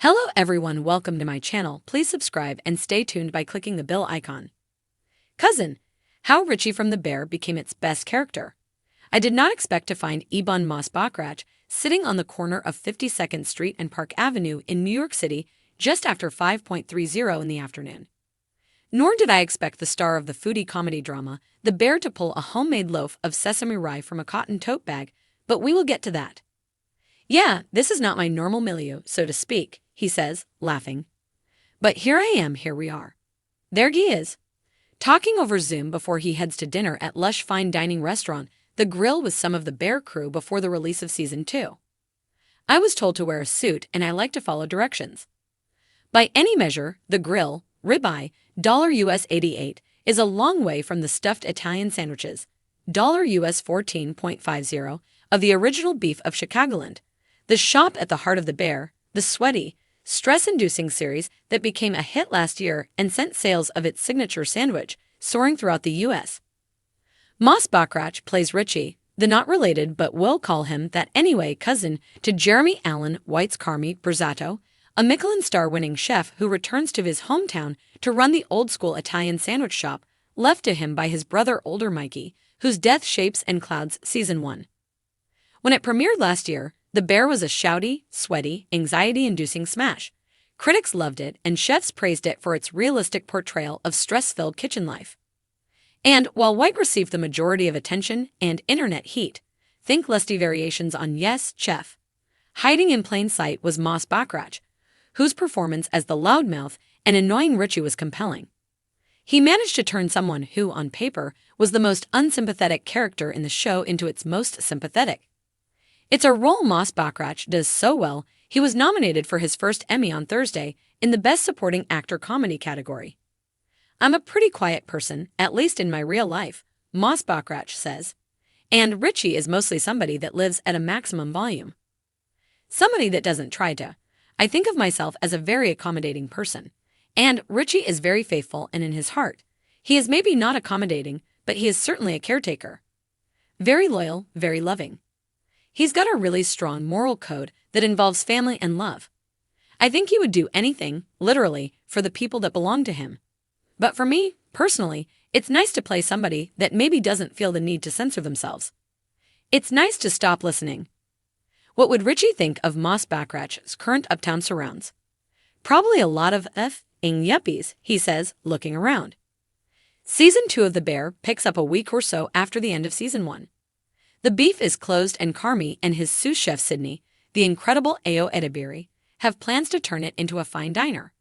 Hello everyone, welcome to my channel. Please subscribe and stay tuned by clicking the bell icon. Cousin, how Richie from The Bear became its best character. I did not expect to find Ebon Moss-Bachrach sitting on the corner of 52nd Street and Park Avenue in New York City just after 5:30 in the afternoon. Nor did I expect the star of the foodie comedy drama, The Bear, to pull a homemade loaf of sesame rye from a cotton tote bag, but we will get to that. Yeah, this is not my normal milieu, so to speak, he says, laughing. But here I am, here we are. There he is, talking over Zoom before he heads to dinner at lush fine dining restaurant The Grill with some of the Bear crew before the release of Season 2. I was told to wear a suit and I like to follow directions. By any measure, The Grill, ribeye, $US 88, is a long way from the stuffed Italian sandwiches, $US 14.50, of the original beef of Chicagoland, the shop at the heart of The Bear, the sweaty, stress-inducing series that became a hit last year and sent sales of its signature sandwich soaring throughout the U.S. Moss-Bachrach plays Richie, the not-related but we'll call him that anyway cousin to Jeremy Allen White's Carmy Berzato, a Michelin star-winning chef who returns to his hometown to run the old-school Italian sandwich shop left to him by his brother older Mikey, whose death shapes and clouds Season 1. When it premiered last year, The Bear was a shouty, sweaty, anxiety-inducing smash. Critics loved it, and chefs praised it for its realistic portrayal of stress-filled kitchen life. And while White received the majority of attention and internet heat, think lusty variations on Yes, Chef, hiding in plain sight was Moss-Bachrach, whose performance as the loudmouth and annoying Richie was compelling. He managed to turn someone who, on paper, was the most unsympathetic character in the show into its most sympathetic. It's a role Moss-Bachrach does so well, he was nominated for his first Emmy on Thursday in the Best Supporting Actor Comedy category. I'm a pretty quiet person, at least in my real life, Moss-Bachrach says. And Richie is mostly somebody that lives at a maximum volume. Somebody that doesn't try to. I think of myself as a very accommodating person. And Richie is very faithful and in his heart. He is maybe not accommodating, but he is certainly a caretaker. Very loyal, very loving. He's got a really strong moral code that involves family and love. I think he would do anything, literally, for the people that belong to him. But for me, personally, it's nice to play somebody that maybe doesn't feel the need to censor themselves. It's nice to stop listening. What would Richie think of Moss-Bachrach's current uptown surrounds? Probably a lot of f***ing yuppies, he says, looking around. Season 2 of The Bear picks up a week or so after the end of Season 1. The beef is closed and Carmy and his sous chef Sydney, the incredible Ayo Edebiri, have plans to turn it into a fine diner.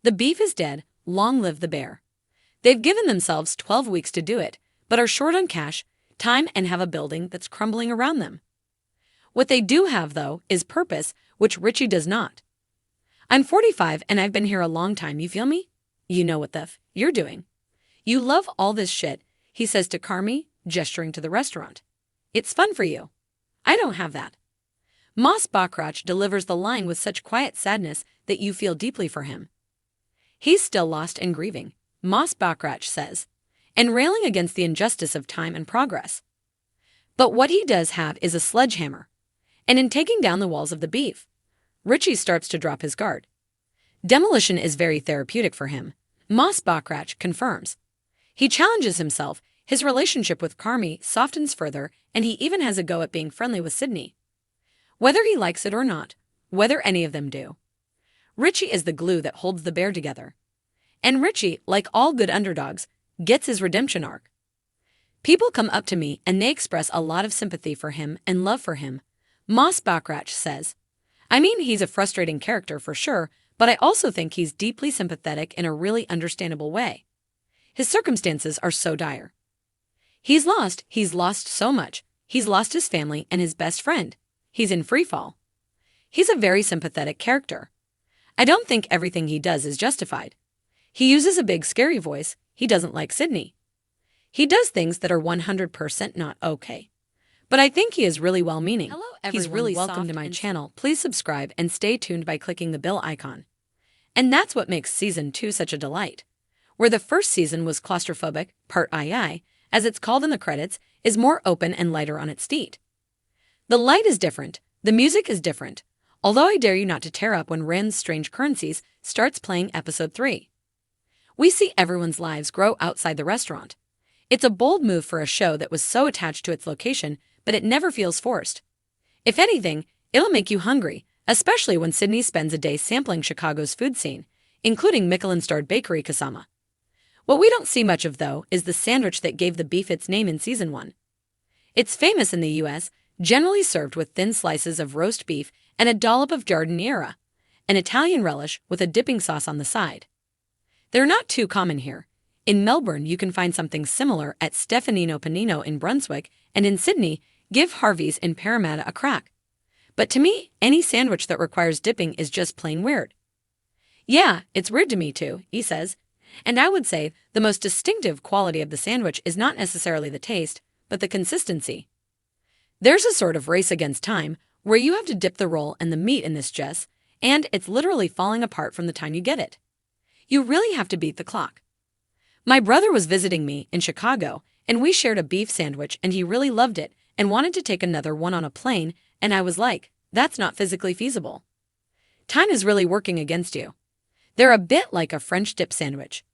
The beef is dead, long live The Bear. They've given themselves 12 weeks to do it, but are short on cash, time, and have a building that's crumbling around them. What they do have, though, is purpose, which Richie does not. I'm 45 and I've been here a long time, you feel me? You know what the f you're doing. You love all this shit, he says to Carmy, gesturing to the restaurant. It's fun for you. I don't have that. Moss-Bachrach delivers the line with such quiet sadness that you feel deeply for him. He's still lost and grieving, Moss-Bachrach says, and railing against the injustice of time and progress. But what he does have is a sledgehammer, and in taking down the walls of the beef, Richie starts to drop his guard. Demolition is very therapeutic for him, Moss-Bachrach confirms. He challenges himself, his relationship with Carmy softens further, and he even has a go at being friendly with Sydney. Whether he likes it or not, whether any of them do, Richie is the glue that holds The Bear together. And Richie, like all good underdogs, gets his redemption arc. People come up to me and they express a lot of sympathy for him and love for him, Moss-Bachrach says. I mean, he's a frustrating character for sure, but I also think he's deeply sympathetic in a really understandable way. His circumstances are so dire. He's lost so much. He's lost his family and his best friend. He's in freefall. He's a very sympathetic character. I don't think everything he does is justified. He uses a big scary voice. He doesn't like Sydney. He does things that are 100% not okay. But I think he is really well-meaning. Hello, everyone. He's really welcome to my channel. Please subscribe and stay tuned by clicking the bell icon. And that's what makes Season 2 such a delight. Where the first season was claustrophobic, part II, as it's called in the credits, is more open and lighter on its feet. The light is different, the music is different, Although I dare you not to tear up when Rand's Strange Currencies starts playing episode 3. We see everyone's lives grow outside the restaurant. It's a bold move for a show that was so attached to its location, but it never feels forced. If anything, it'll make you hungry, especially when Sydney spends a day sampling Chicago's food scene, including Michelin-starred bakery Kasama. What we don't see much of, though, is the sandwich that gave the beef its name in Season 1. It's famous in the U.S., generally served with thin slices of roast beef and a dollop of giardiniera, an Italian relish with a dipping sauce on the side. They're not too common here. In Melbourne, you can find something similar at Stefanino Panino in Brunswick, and in Sydney, give Harvey's in Parramatta a crack. But to me, any sandwich that requires dipping is just plain weird. Yeah, it's weird to me too, he says. And I would say the most distinctive quality of the sandwich is not necessarily the taste, but the consistency. There's a sort of race against time where you have to dip the roll and the meat in this, Jess, and it's literally falling apart from the time you get it. You really have to beat the clock. My brother was visiting me in Chicago, and we shared a beef sandwich, and he really loved it and wanted to take another one on a plane, and I was like, that's not physically feasible. Time is really working against you. They're a bit like a French dip sandwich.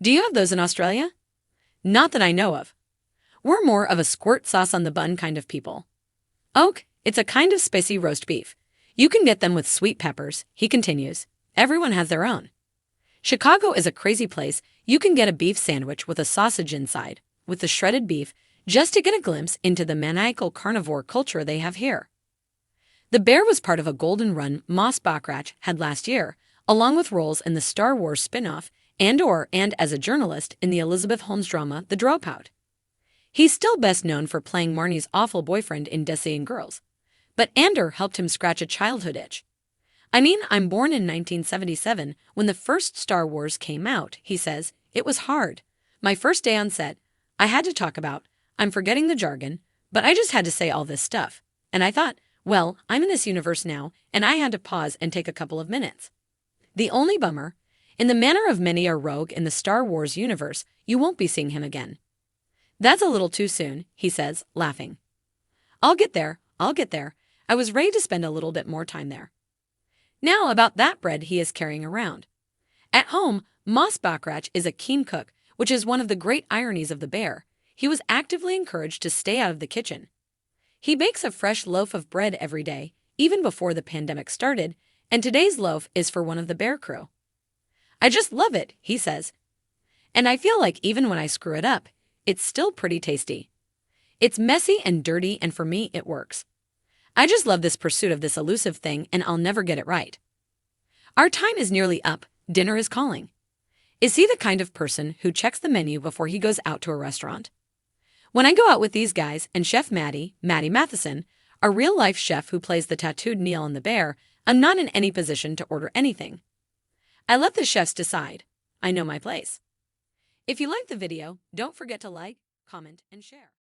Do you have those in Australia? Not that I know of. We're more of a squirt sauce on the bun kind of people. Oak, it's a kind of spicy roast beef. You can get them with sweet peppers, he continues. Everyone has their own. Chicago is a crazy place. You can get a beef sandwich with a sausage inside, with the shredded beef, just to get a glimpse into the maniacal carnivore culture they have here. The Bear was part of a golden run Moss Bachrach had last year, along with roles in the Star Wars spin-off and as a journalist in the Elizabeth Holmes drama The Dropout. He's still best known for playing Marnie's awful boyfriend in Desi and Girls, but Ander helped him scratch a childhood itch. I mean, I'm born in 1977 when the first Star Wars came out, he says. It was hard. My first day on set, I had to talk about, I'm forgetting the jargon, but I just had to say all this stuff. And I thought, well, I'm in this universe now, and I had to pause and take a couple of minutes. The only bummer, in the manner of many a rogue in the Star Wars universe, you won't be seeing him again. That's a little too soon, he says, laughing. I'll get there. I was ready to spend a little bit more time there. Now about that bread he is carrying around. At home, Moss Bachrach is a keen cook, which is one of the great ironies of The Bear. He was actively encouraged to stay out of the kitchen. He bakes a fresh loaf of bread every day, even before the pandemic started, and today's loaf is for one of the Bear crew. I just love it, he says. And I feel like even when I screw it up, it's still pretty tasty. It's messy and dirty, and for me, it works. I just love this pursuit of this elusive thing, and I'll never get it right. Our time is nearly up. Dinner is calling. Is he the kind of person who checks the menu before he goes out to a restaurant? When I go out with these guys and Chef Maddie Matheson, a real-life chef who plays the tattooed Neil in The Bear, I'm not in any position to order anything. I let the chefs decide. I know my place. If you liked the video, don't forget to like, comment, and share.